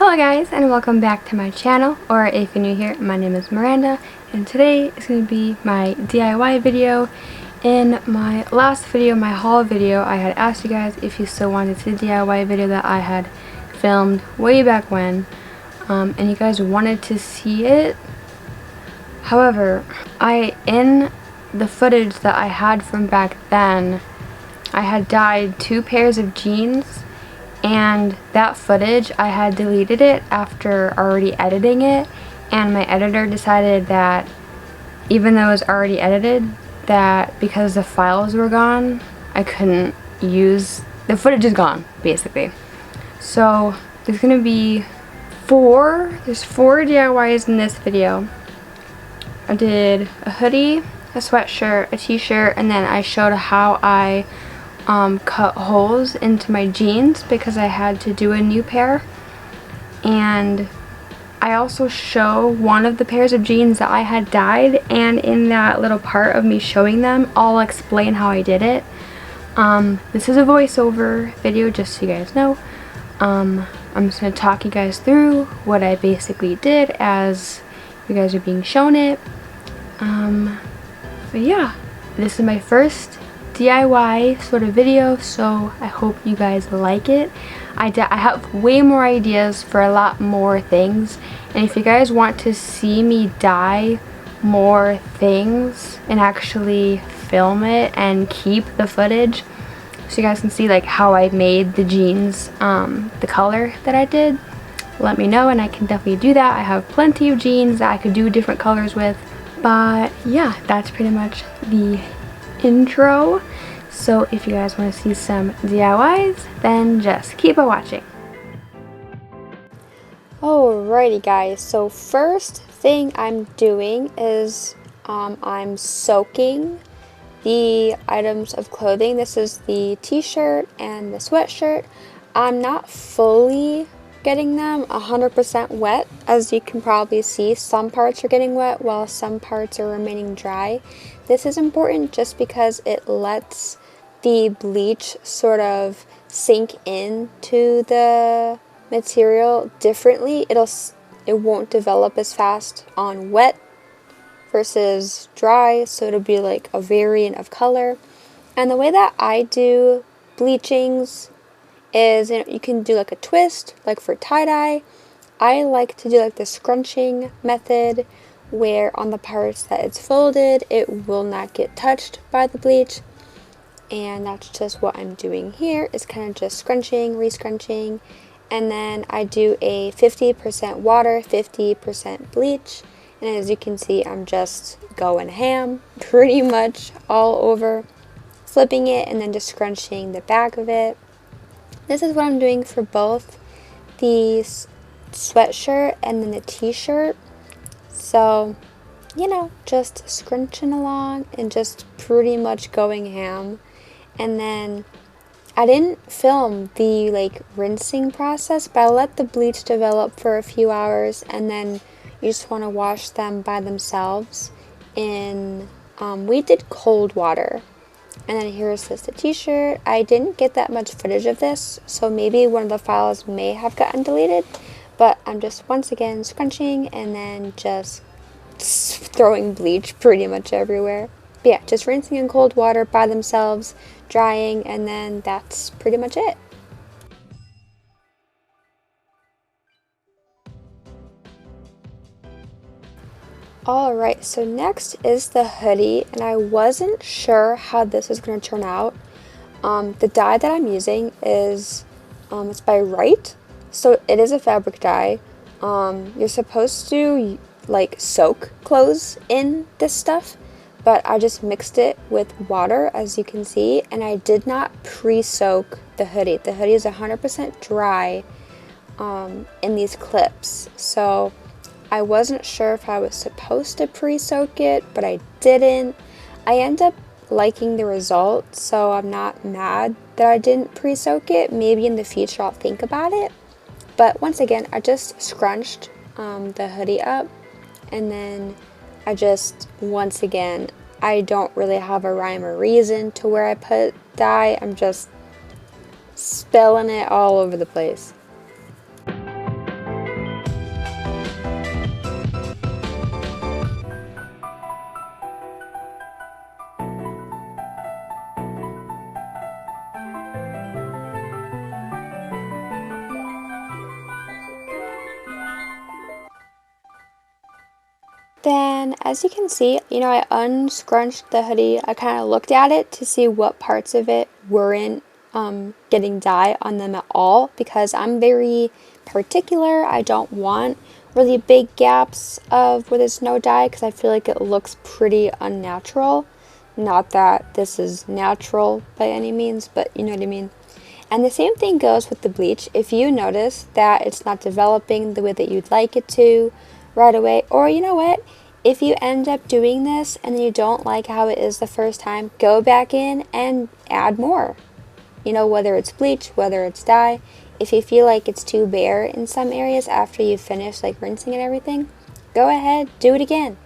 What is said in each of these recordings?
Hello guys, and welcome back to my channel, or if you're new here, my name is Miranda, and today is going to be my DIY video. In my last video, my haul video, I had asked you guys if you still wanted to see the DIY video that I had filmed way back when, and you guys wanted to see it. However, in the footage that I had from back then, I had dyed 2 pairs of jeans. And that footage, I had deleted it after already editing it, and my editor decided that even though it was already edited, that because the files were gone, I couldn't use, the footage is gone, basically. So there's gonna be there's 4 DIYs in this video. I did a hoodie, a sweatshirt, a t-shirt, and then I showed how I cut holes into my jeans because I had to do a new pair. And I also show one of the pairs of jeans that I had dyed, and in that little part of me showing them, I'll explain how I did it. This is a voiceover video, just so you guys know. I'm just going to talk you guys through what I basically did as you guys are being shown it. But yeah, this is my first DIY sort of video, so I hope you guys like it. I have way more ideas for a lot more things, and if you guys want to see me dye more things and actually film it and keep the footage so you guys can see like how I made the jeans the color that I did, let me know and I can definitely do that. I have plenty of jeans that I could do different colors with. But yeah, that's pretty much the intro. So if you guys want to see some DIYs, then just keep on watching. Alrighty guys, so first thing I'm doing is I'm soaking the items of clothing. This is the t-shirt and the sweatshirt. I'm not fully getting them 100% wet. As you can probably see, some parts are getting wet while some parts are remaining dry. This is important just because it lets the bleach sort of sink into the material differently. It won't develop as fast on wet versus dry, so it'll be like a variant of color. And the way that I do bleachings is, you can do like a twist, like for tie-dye. I like to do like the scrunching method, where on the parts that it's folded, it will not get touched by the bleach. And that's just what I'm doing here, is kind of just scrunching, re-scrunching. And then I do a 50% water, 50% bleach. And as you can see, I'm just going ham pretty much all over, flipping it and then just scrunching the back of it. This is what I'm doing for both the sweatshirt and then the t-shirt. So, you know, just scrunching along and just pretty much going ham. And then I didn't film the like rinsing process, but I let the bleach develop for a few hours, and then you just want to wash them by themselves in we did cold water. And then here's the t-shirt. I didn't get that much footage of this, so maybe one of the files may have gotten deleted, but I'm just once again scrunching and then just throwing bleach pretty much everywhere. But yeah, just rinsing in cold water by themselves, drying, and then that's pretty much it. Alright, so next is the hoodie, and I wasn't sure how this was going to turn out. The dye that I'm using is, it's by Right, so it is a fabric dye. You're supposed to like soak clothes in this stuff, but I just mixed it with water, as you can see, and I did not pre-soak the hoodie. The hoodie is 100% dry in these clips, so I wasn't sure if I was supposed to pre-soak it, but I didn't. I end up liking the result, so I'm not mad that I didn't pre-soak it. Maybe in the future I'll think about it. But once again, I just scrunched the hoodie up, and then I just, once again, I don't really have a rhyme or reason to where I put dye. I'm just spilling it all over the place. Then, as you can see, I unscrunched the hoodie. I kind of looked at it to see what parts of it weren't getting dye on them at all, because I'm very particular. I don't want really big gaps of where there's no dye, because I feel like it looks pretty unnatural. Not that this is natural by any means, but you know what I mean. And the same thing goes with the bleach. If you notice that it's not developing the way that you'd like it to right away, or you know what, if you end up doing this and you don't like how it is the first time, go back in and add more. Whether it's bleach, whether it's dye. If you feel like it's too bare in some areas after you finish like rinsing and everything, go ahead, do it again.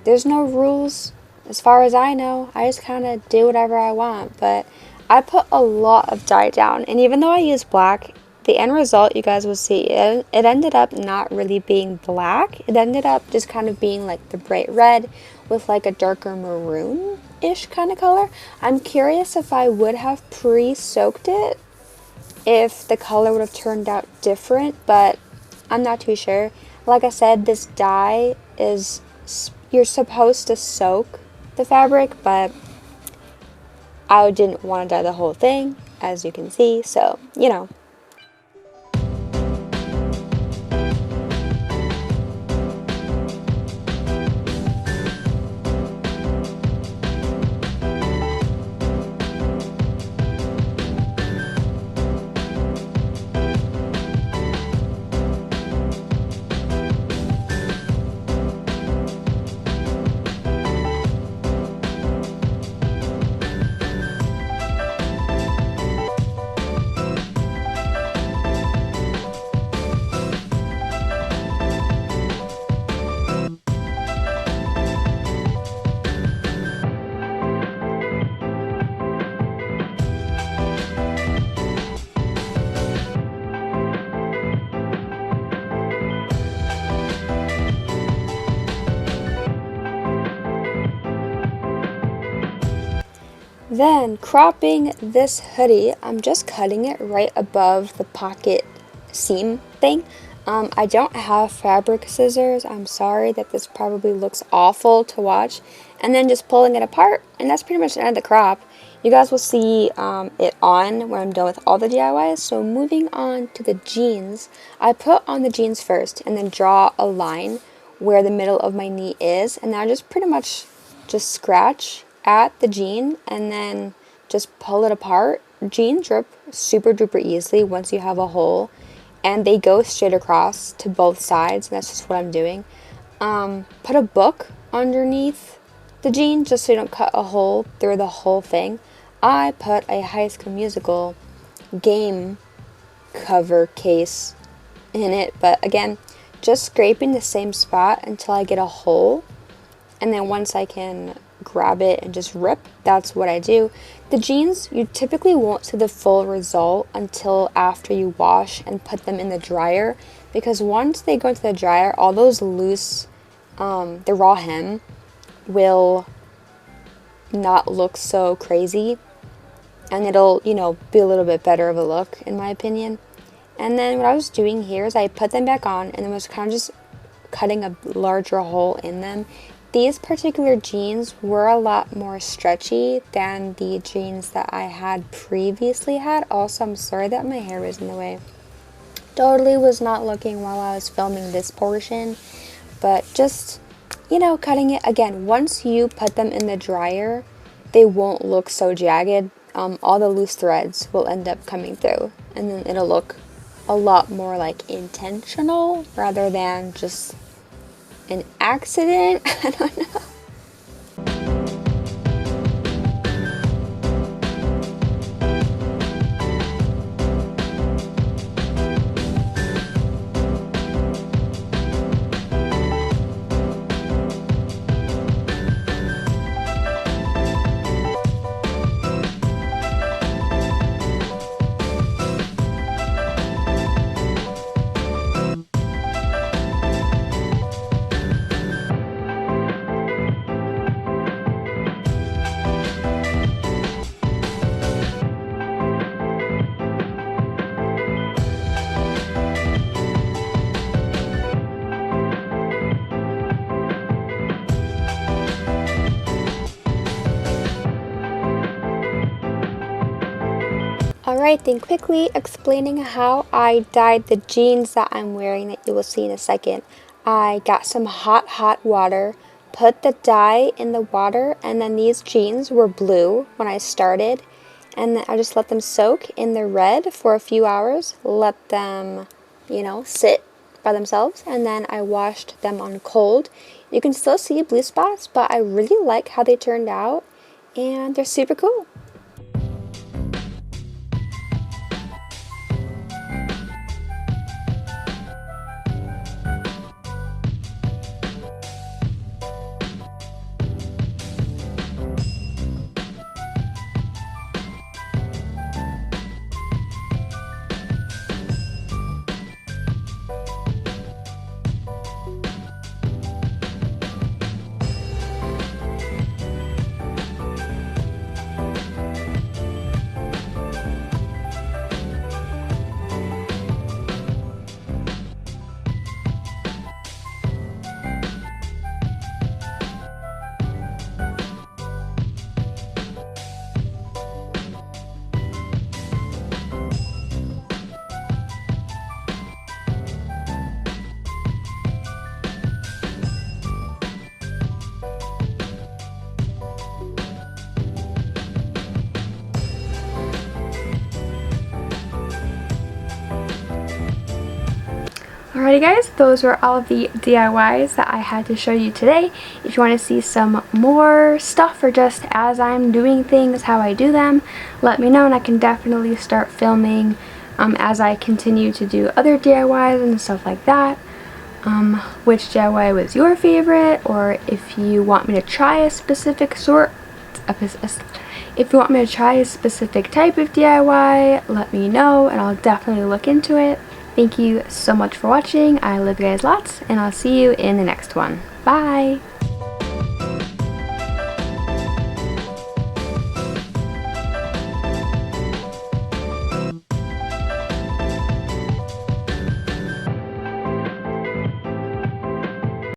There's no rules as far as I know. I just kind of do whatever I want, but I put a lot of dye down, and even though I use black, the end result, you guys will see, it ended up not really being black. It ended up just kind of being like the bright red with like a darker maroon-ish kind of color. I'm curious if I would have pre-soaked it, if the color would have turned out different, but I'm not too sure. Like I said, this dye is, you're supposed to soak the fabric, but I didn't want to dye the whole thing, as you can see, so, Then, cropping this hoodie, I'm just cutting it right above the pocket seam thing. I don't have fabric scissors. I'm sorry that this probably looks awful to watch. And then just pulling it apart, and that's pretty much the end of the crop. You guys will see it on when I'm done with all the DIYs. So moving on to the jeans, I put on the jeans first and then draw a line where the middle of my knee is, and now just pretty much just scratch at the jean and then just pull it apart. Jeans rip super duper easily once you have a hole, and they go straight across to both sides, and that's just what I'm doing. Put a book underneath the jean just so you don't cut a hole through the whole thing. I put a High School Musical game cover case in it, but again, just scraping the same spot until I get a hole, and then once I can grab it and just rip, that's what I do. The jeans, you typically won't see the full result until after you wash and put them in the dryer, because once they go into the dryer, all those loose, the raw hem will not look so crazy, and it'll, be a little bit better of a look, in my opinion. And then what I was doing here is I put them back on and then was kind of just cutting a larger hole in them. These particular jeans were a lot more stretchy than the jeans that I had previously had. Also, I'm sorry that my hair was in the way. Totally was not looking while I was filming this portion, but just, cutting it. Again, once you put them in the dryer, they won't look so jagged. All the loose threads will end up coming through, and then it'll look a lot more like intentional rather than just an accident. I don't know. Alright, then quickly explaining how I dyed the jeans that I'm wearing that you will see in a second. I got some hot water, put the dye in the water, and then these jeans were blue when I started. And then I just let them soak in the red for a few hours, let them, sit by themselves, and then I washed them on cold. You can still see blue spots, but I really like how they turned out, and they're super cool. Alrighty guys, those were all of the DIYs that I had to show you today. If you want to see some more stuff or just as I'm doing things, how I do them, let me know and I can definitely start filming as I continue to do other DIYs and stuff like that. Which DIY was your favorite, or if you want me to try a specific if you want me to try a specific type of DIY, let me know and I'll definitely look into it. Thank you so much for watching. I love you guys lots, and I'll see you in the next one. Bye!